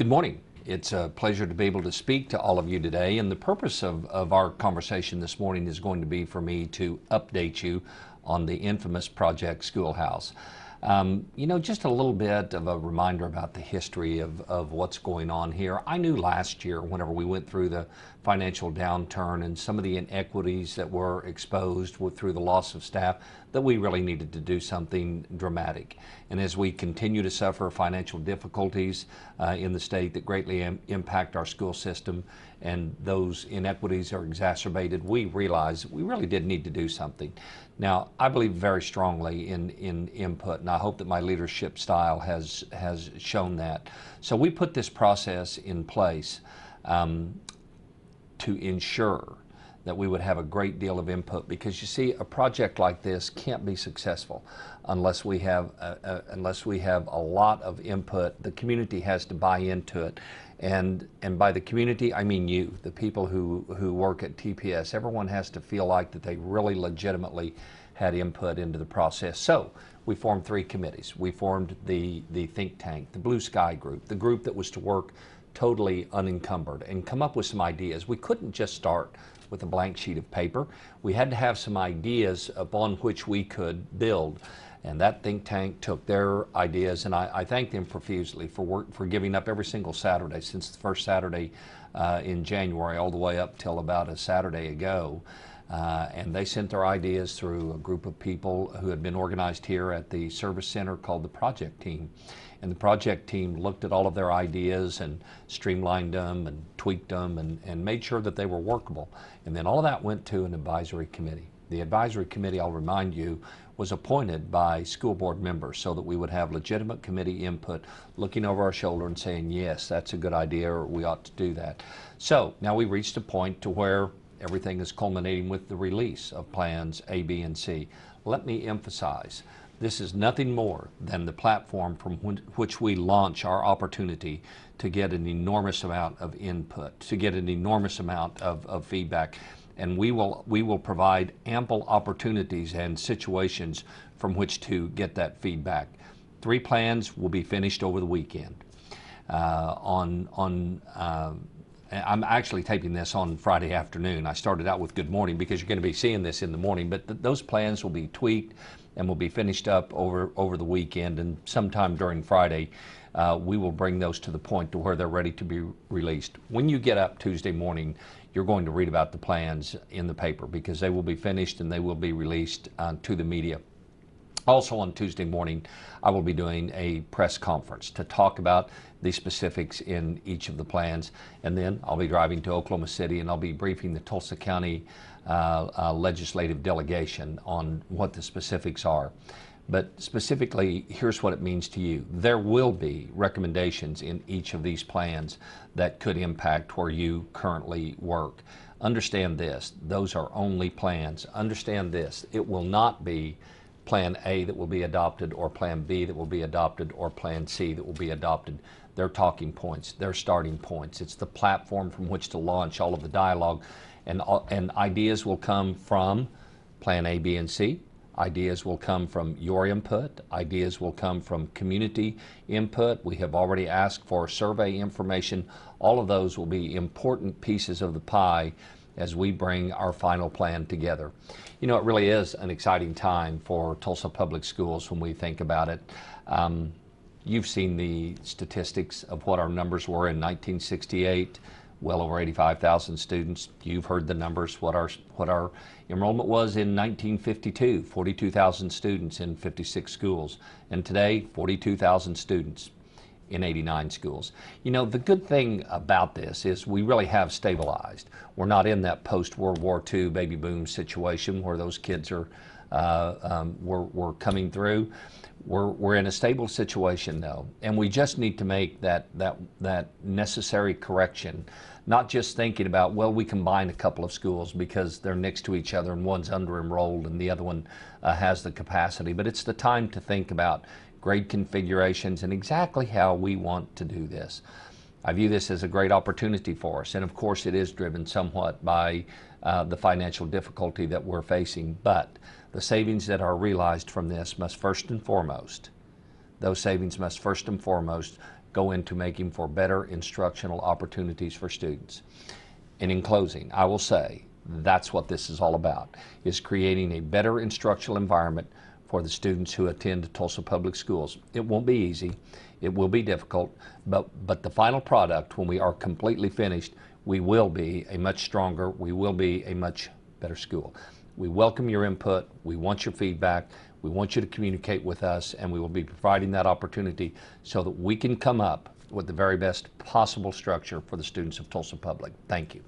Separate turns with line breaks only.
Good morning. It's a pleasure to be able to speak to all of you today, and the purpose of our conversation this morning is going to be for me to update you on the infamous Project Schoolhouse. Just a little bit of a reminder about the history of what's going on here. I knew last year, whenever we went through the financial downturn and some of the inequities that were exposed through the loss of staff, that we really needed to do something dramatic. And as we continue to suffer financial difficulties in the state that greatly impact our school system, and those inequities are exacerbated, we realized we really did need to do something. Now, I believe very strongly in input, and I hope that my leadership style has shown that. So we put this process in place to ensure that we would have a great deal of input, because you see, a project like this can't be successful unless we have a lot of input. The community has to buy into it, and by the community I mean you, the people who work at TPS. Everyone has to feel like that they really legitimately had input into the process. So we formed three committees. We formed the think tank, the Blue Sky group, the group that was to work totally unencumbered and come up with some ideas. We couldn't just start with a blank sheet of paper. We had to have some ideas upon which we could build. And that think tank took their ideas, and I thank them profusely for giving up every single Saturday since the first Saturday in January all the way up till about a Saturday ago. And they sent their ideas through a group of people who had been organized here at the service center called the project team. And the project team looked at all of their ideas and streamlined them and tweaked them and made sure that they were workable. And then all of that went to an advisory committee. The advisory committee, I'll remind you, was appointed by school board members so that we would have legitimate committee input, looking over our shoulder and saying, yes, that's a good idea, or we ought to do that. So now we reached a point to where everything is culminating with the release of plans A, B, and C. Let me emphasize, this is nothing more than the platform from which we launch our opportunity to get an enormous amount of input, to get an enormous amount of feedback. And we will provide ample opportunities and situations from which to get that feedback. Three plans will be finished over the weekend. I'm actually taping this on Friday afternoon. I started out with good morning because you're going to be seeing this in the morning, but those plans will be tweaked and will be finished up over the weekend, and sometime during Friday we will bring those to the point to where they're ready to be released. When you get up Tuesday morning, you're going to read about the plans in the paper, because they will be finished and they will be released to the media. Also on Tuesday morning, I will be doing a press conference to talk about the specifics in each of the plans, and then I'll be driving to Oklahoma City and I'll be briefing the Tulsa County legislative delegation on what the specifics are. But specifically, here's what it means to you. There will be recommendations in each of these plans that could impact where you currently work. Understand this, those are only plans. Understand this, it will not be Plan A that will be adopted, or Plan B that will be adopted, or Plan C that will be adopted. They're talking points, they're starting points. It's the platform from which to launch all of the dialogue, and ideas will come from Plan A, B, and C. Ideas will come from your input. Ideas will come from community input. We have already asked for survey information. All of those will be important pieces of the pie as we bring our final plan together. You know, it really is an exciting time for Tulsa Public Schools when we think about it. You've seen the statistics of what our numbers were in 1968. Well over 85,000 students. You've heard the numbers, what our enrollment was in 1952, 42,000 students in 56 schools. And today, 42,000 students in 89 schools. You know, the good thing about this is we really have stabilized. We're not in that post-World War II baby boom situation where those kids are we're coming through. We're in a stable situation though, and we just need to make that necessary correction. Not just thinking about, well, we combine a couple of schools because they're next to each other and one's under-enrolled and the other one has the capacity, but it's the time to think about grade configurations and exactly how we want to do this. I view this as a great opportunity for us, and of course it is driven somewhat by the financial difficulty that we're facing, but the savings that are realized from this must first and foremost those savings must first and foremost go into making for better instructional opportunities for students. And in closing, I will say that's what this is all about, is creating a better instructional environment for the students who attend Tulsa Public Schools. It won't be easy, it will be difficult, but the final product, when we are completely finished, we will be a much stronger, we will be a much better school. We welcome your input, we want your feedback, we want you to communicate with us, and we will be providing that opportunity so that we can come up with the very best possible structure for the students of Tulsa Public. Thank you.